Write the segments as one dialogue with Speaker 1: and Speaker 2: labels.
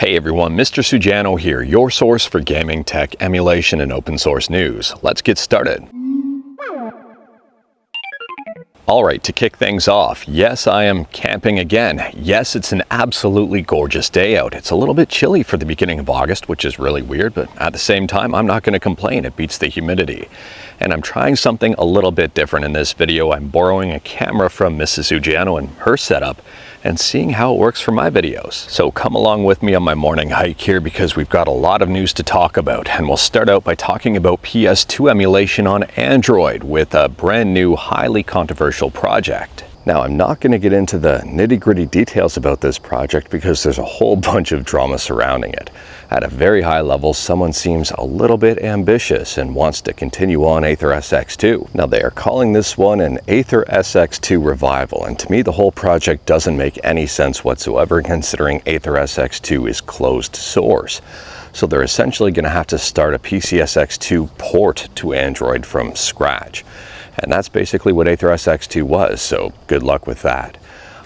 Speaker 1: Hey everyone, Mr. Sujano here, your source for gaming, tech, emulation, and open source news. Let's get started. Alright, to kick things off, yes, I am camping again. Yes, it's an absolutely gorgeous day out. It's a little bit chilly for the beginning of August, which is really weird, but at the same time, I'm not going to complain. It beats the humidity. And I'm trying something a little bit different in this video. I'm borrowing a camera from Mrs. Sujano and her setup and seeing how it works for my videos. So come along with me on my morning hike here because we've got a lot of news to talk about. And we'll start out by talking about PS2 emulation on Android with a brand new, highly controversial project. Now, I'm not going to get into the nitty-gritty details about this project because there's a whole bunch of drama surrounding it. At a very high level, someone seems a little bit ambitious and wants to continue on Aether SX2. Now, they are calling this one an Aether SX2 revival, and to me, the whole project doesn't make any sense whatsoever considering Aether SX2 is closed source. So they're essentially going to have to start a PCSX2 port to Android from scratch. And that's basically what Aether SX2 was, so good luck with that.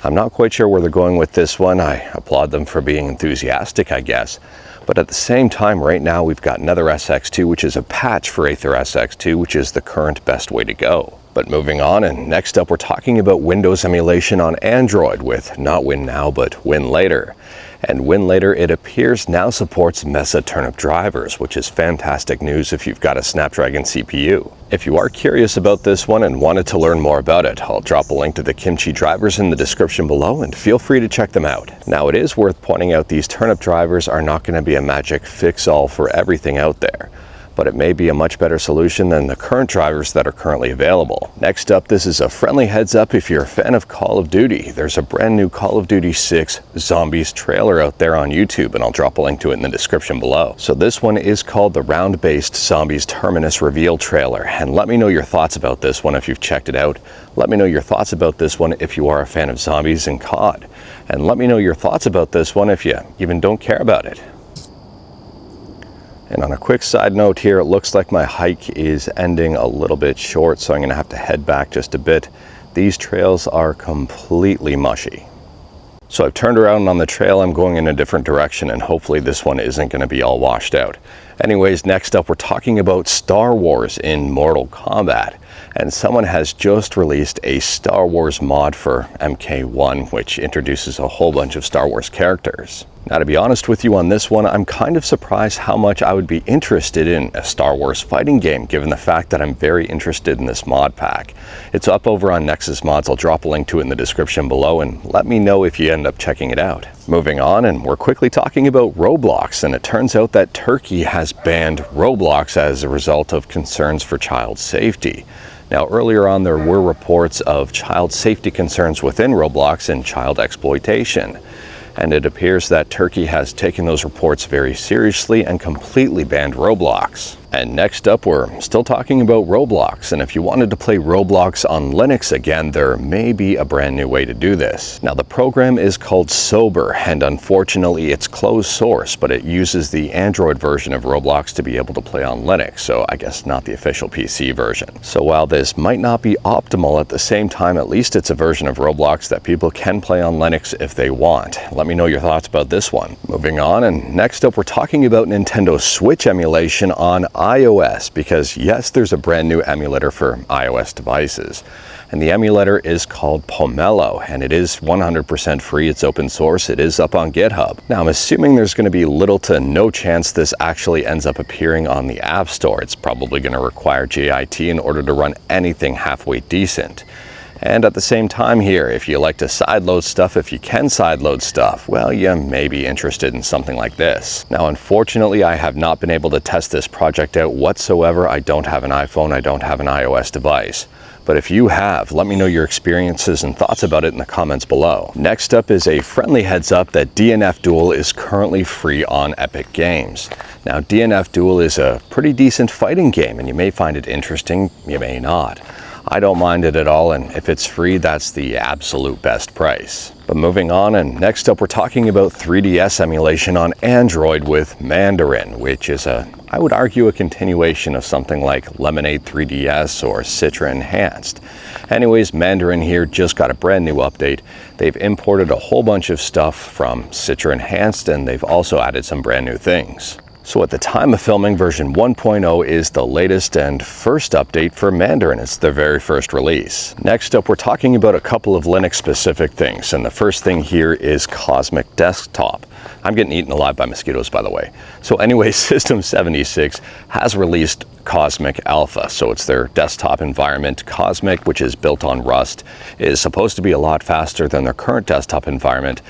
Speaker 1: I'm not quite sure where they're going with this one. I applaud them for being enthusiastic, I guess. But at the same time, right now, we've got another SX2, which is a patch for Aether SX2, which is the current best way to go. But moving on, and next up, we're talking about Windows emulation on Android with not Win Now, but Winlator. And Winlator, it appears, now supports Mesa Turnip drivers, which is fantastic news if you've got a Snapdragon CPU. If you are curious about this one and wanted to learn more about it, I'll drop a link to the Kimchi drivers in the description below and feel free to check them out. Now, it is worth pointing out these Turnip drivers are not going to be a magic fix-all for everything out there, but it may be a much better solution than the current drivers that are currently available. Next up, this is a friendly heads up if you're a fan of Call of Duty. There's a brand new Call of Duty 6 Zombies trailer out there on YouTube, and I'll drop a link to it in the description below. So this one is called the Round-Based Zombies Terminus Reveal Trailer, and let me know your thoughts about this one if you've checked it out. Let me know your thoughts about this one if you are a fan of zombies and COD. And let me know your thoughts about this one if you even don't care about it. And on a quick side note here, it looks like my hike is ending a little bit short, so I'm going to have to head back just a bit. These trails are completely mushy. So I've turned around on the trail, I'm going in a different direction, and hopefully this one isn't going to be all washed out. Anyways, next up we're talking about Star Wars in Mortal Kombat. And someone has just released a Star Wars mod for MK1, which introduces a whole bunch of Star Wars characters. Now, to be honest with you on this one, I'm kind of surprised how much I would be interested in a Star Wars fighting game, given the fact that I'm very interested in this mod pack. It's up over on Nexus Mods. I'll drop a link to it in the description below, and let me know if you end up checking it out. Moving on, and we're quickly talking about Roblox, and it turns out that Turkey has banned Roblox as a result of concerns for child safety. Now, earlier on, there were reports of child safety concerns within Roblox and child exploitation. And it appears that Turkey has taken those reports very seriously and completely banned Roblox. And next up, we're still talking about Roblox, and if you wanted to play Roblox on Linux again, there may be a brand new way to do this. Now, the program is called Sober, and unfortunately it's closed source, but it uses the Android version of Roblox to be able to play on Linux, so I guess not the official PC version. So while this might not be optimal, at the same time, at least it's a version of Roblox that people can play on Linux if they want. Let me know your thoughts about this one. Moving on, and next up we're talking about Nintendo Switch emulation on iOS, because yes, there's a brand new emulator for iOS devices, and the emulator is called Pomelo, and it is 100% free. It's open source. It is up on GitHub. Now, I'm assuming there's going to be little to no chance this actually ends up appearing on the App Store. It's probably going to require JIT in order to run anything halfway decent. And at the same time here, if you like to sideload stuff, if you can sideload stuff, well, you may be interested in something like this. Now, unfortunately, I have not been able to test this project out whatsoever. I don't have an iPhone, I don't have an iOS device. But if you have, let me know your experiences and thoughts about it in the comments below. Next up is a friendly heads up that DNF Duel is currently free on Epic Games. Now, DNF Duel is a pretty decent fighting game, and you may find it interesting, you may not. I don't mind it at all, and if it's free, that's the absolute best price. But moving on, and next up we're talking about 3DS emulation on Android with Mandarine, which is I would argue a continuation of something like Lemonade 3DS or Citra Enhanced. Anyways, Mandarine here just got a brand new update. They've imported a whole bunch of stuff from Citra Enhanced, and they've also added some brand new things. So at the time of filming, version 1.0 is the latest and first update for Mandarine. It's their very first release. Next up, we're talking about a couple of Linux-specific things, and the first thing here is Cosmic Desktop. I'm getting eaten alive by mosquitoes, by the way. So anyway, System 76 has released Cosmic Alpha, so it's their desktop environment. Cosmic, which is built on Rust, is supposed to be a lot faster than their current desktop environment.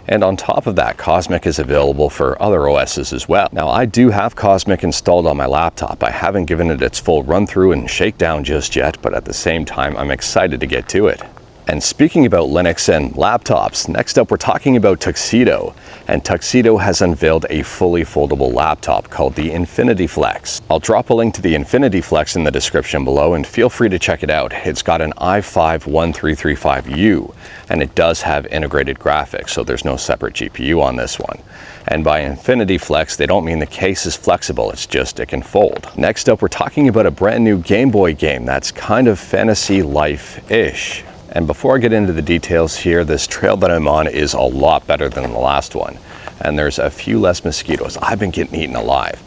Speaker 1: And on top of that, Cosmic is available for other OSs as well. Now, I do have Cosmic installed on my laptop. I haven't given it its full run through and shakedown just yet, but at the same time, I'm excited to get to it. And speaking about Linux and laptops, next up we're talking about Tuxedo. And Tuxedo has unveiled a fully foldable laptop called the InfinityFlex. I'll drop a link to the InfinityFlex in the description below, and feel free to check it out. It's got an i5-1335U, and it does have integrated graphics, so there's no separate GPU on this one. And by InfinityFlex, they don't mean the case is flexible, it's just it can fold. Next up, we're talking about a brand new Game Boy game that's kind of fantasy life-ish. And before I get into the details here, this trail that I'm on is a lot better than the last one. And there's a few less mosquitoes. I've been getting eaten alive.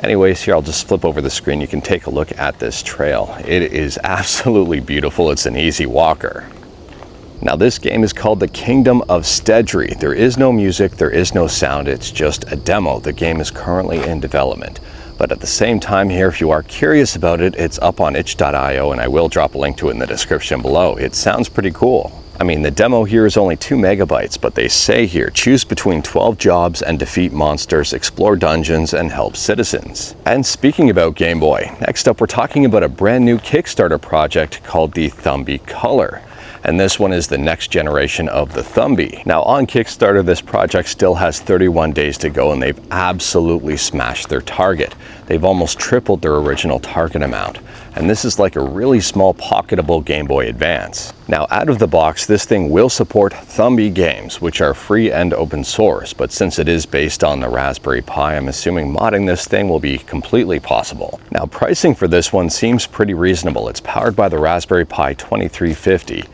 Speaker 1: Anyways, here I'll just flip over the screen. You can take a look at this trail. It is absolutely beautiful. It's an easy walker. Now this game is called The Kingdom of Stedry. There is no music, there is no sound, it's just a demo. The game is currently in development. But at the same time here, if you are curious about it, it's up on itch.io, and I will drop a link to it in the description below. It sounds pretty cool. I mean, the demo here is only 2 megabytes, but they say here, choose between 12 jobs and defeat monsters, explore dungeons, and help citizens. And speaking about Game Boy, next up we're talking about a brand new Kickstarter project called the Thumby Color. And this one is the next generation of the Thumby. Now on Kickstarter, this project still has 31 days to go, and they've absolutely smashed their target. They've almost tripled their original target amount. And this is like a really small pocketable Game Boy Advance. Now out of the box, this thing will support Thumby games, which are free and open source, but since it is based on the Raspberry Pi, I'm assuming modding this thing will be completely possible. Now pricing for this one seems pretty reasonable. It's powered by the Raspberry Pi 2350.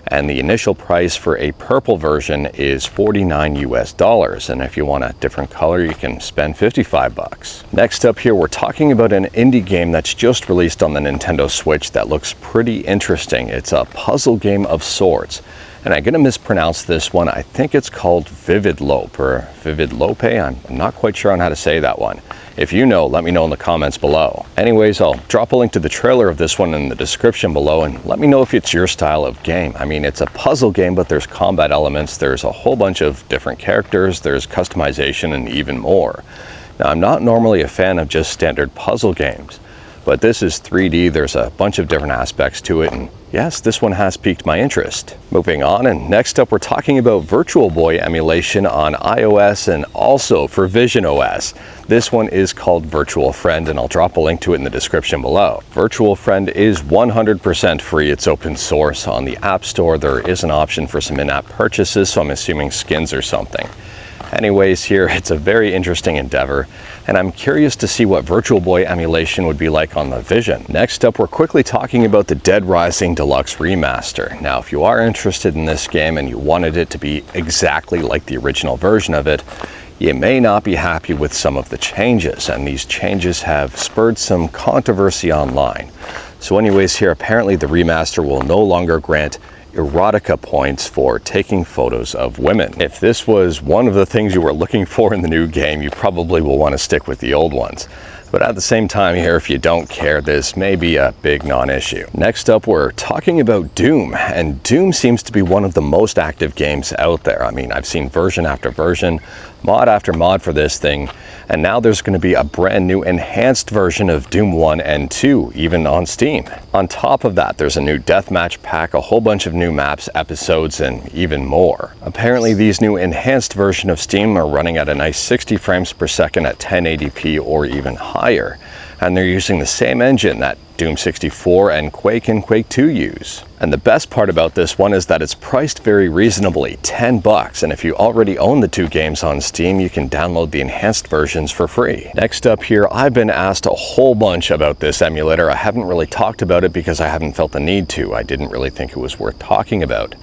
Speaker 1: And the initial price for a purple version is $49 US. And if you want a different color, you can spend $55. Next up here, we're talking about an indie game that's just released on the Nintendo Switch that looks pretty interesting. It's a puzzle game of sorts. And I'm gonna mispronounce this one. I think it's called Vividlope or Vividlope. I'm not quite sure on how to say that one. If you know, let me know in the comments below. Anyways, I'll drop a link to the trailer of this one in the description below, and let me know if it's your style of game. I mean, it's a puzzle game, but there's combat elements, there's a whole bunch of different characters, there's customization, and even more. Now, I'm not normally a fan of just standard puzzle games, but this is 3D, there's a bunch of different aspects to it, and yes, this one has piqued my interest. Moving on, and next up we're talking about VirtualBoy emulation on iOS and also for Vision OS. This one is called Virtual Friend, and I'll drop a link to it in the description below. Virtual Friend is 100% free, it's open source. On the App Store there is an option for some in-app purchases, so I'm assuming skins or something. Anyways, here it's a very interesting endeavor, and I'm curious to see what VirtualBoy emulation would be like on the Vision. Next up, we're quickly talking about the Dead Rising Deluxe Remaster. Now, if you are interested in this game and you wanted it to be exactly like the original version of it, you may not be happy with some of the changes, and these changes have spurred some controversy online. So anyways, here apparently the remaster will no longer grant erotica points for taking photos of women. If this was one of the things you were looking for in the new game, you probably will want to stick with the old ones. But at the same time here, if you don't care, this may be a big non-issue. Next up, we're talking about Doom, and Doom seems to be one of the most active games out there. I mean, I've seen version after version, mod after mod for this thing, and now there's going to be a brand new enhanced version of Doom 1 and 2, even on Steam. On top of that, there's a new deathmatch pack, a whole bunch of new maps, episodes, and even more. Apparently, these new enhanced version of Steam are running at a nice 60 frames per second at 1080p or even higher. And they're using the same engine that Doom 64 and Quake 2 use. And the best part about this one is that it's priced very reasonably, $10, and if you already own the two games on Steam, you can download the enhanced versions for free. Next up here, I've been asked a whole bunch about this emulator. I haven't really talked about it because I haven't felt the need to. I didn't really think it was worth talking about.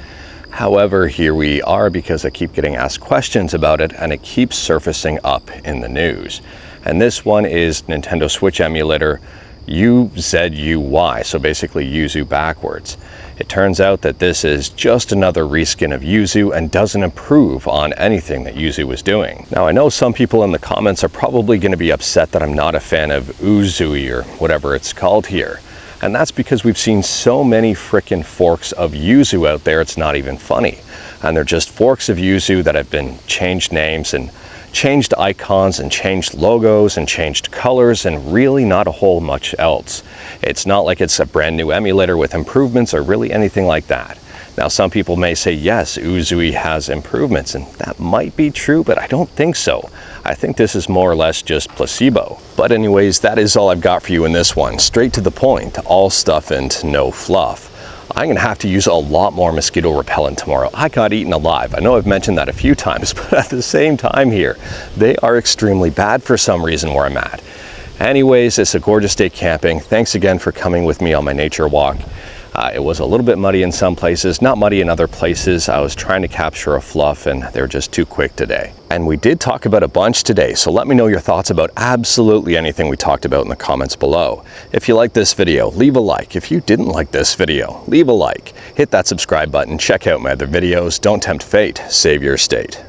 Speaker 1: However, here we are because I keep getting asked questions about it and it keeps surfacing up in the news. And this one is Nintendo Switch emulator Uzuy, so basically Uzuy backwards. It turns out that this is just another reskin of Uzuy and doesn't improve on anything that Uzuy was doing. Now I know some people in the comments are probably going to be upset that I'm not a fan of Uzuy or whatever it's called here. And that's because we've seen so many frickin' forks of Uzuy out there, it's not even funny. And they're just forks of Uzuy that have been changed names and changed icons and changed logos and changed colors and really not a whole much else. It's not like it's a brand new emulator with improvements or really anything like that. Now some people may say yes, Uzuy has improvements, and that might be true, but I don't think so. I think this is more or less just placebo. But anyways, that is all I've got for you in this one. Straight to the point, all stuff and no fluff. I'm gonna have to use a lot more mosquito repellent tomorrow. I got eaten alive. I know I've mentioned that a few times, but at the same time here, they are extremely bad for some reason where I'm at. Anyways, it's a gorgeous day camping. Thanks again for coming with me on my nature walk. It was a little bit muddy in some places, not muddy in other places. I was trying to capture a fluff and they were just too quick today. And we did talk about a bunch today, so let me know your thoughts about absolutely anything we talked about in the comments below. If you liked this video, leave a like. If you didn't like this video, leave a like. Hit that subscribe button, check out my other videos. Don't tempt fate, save your state.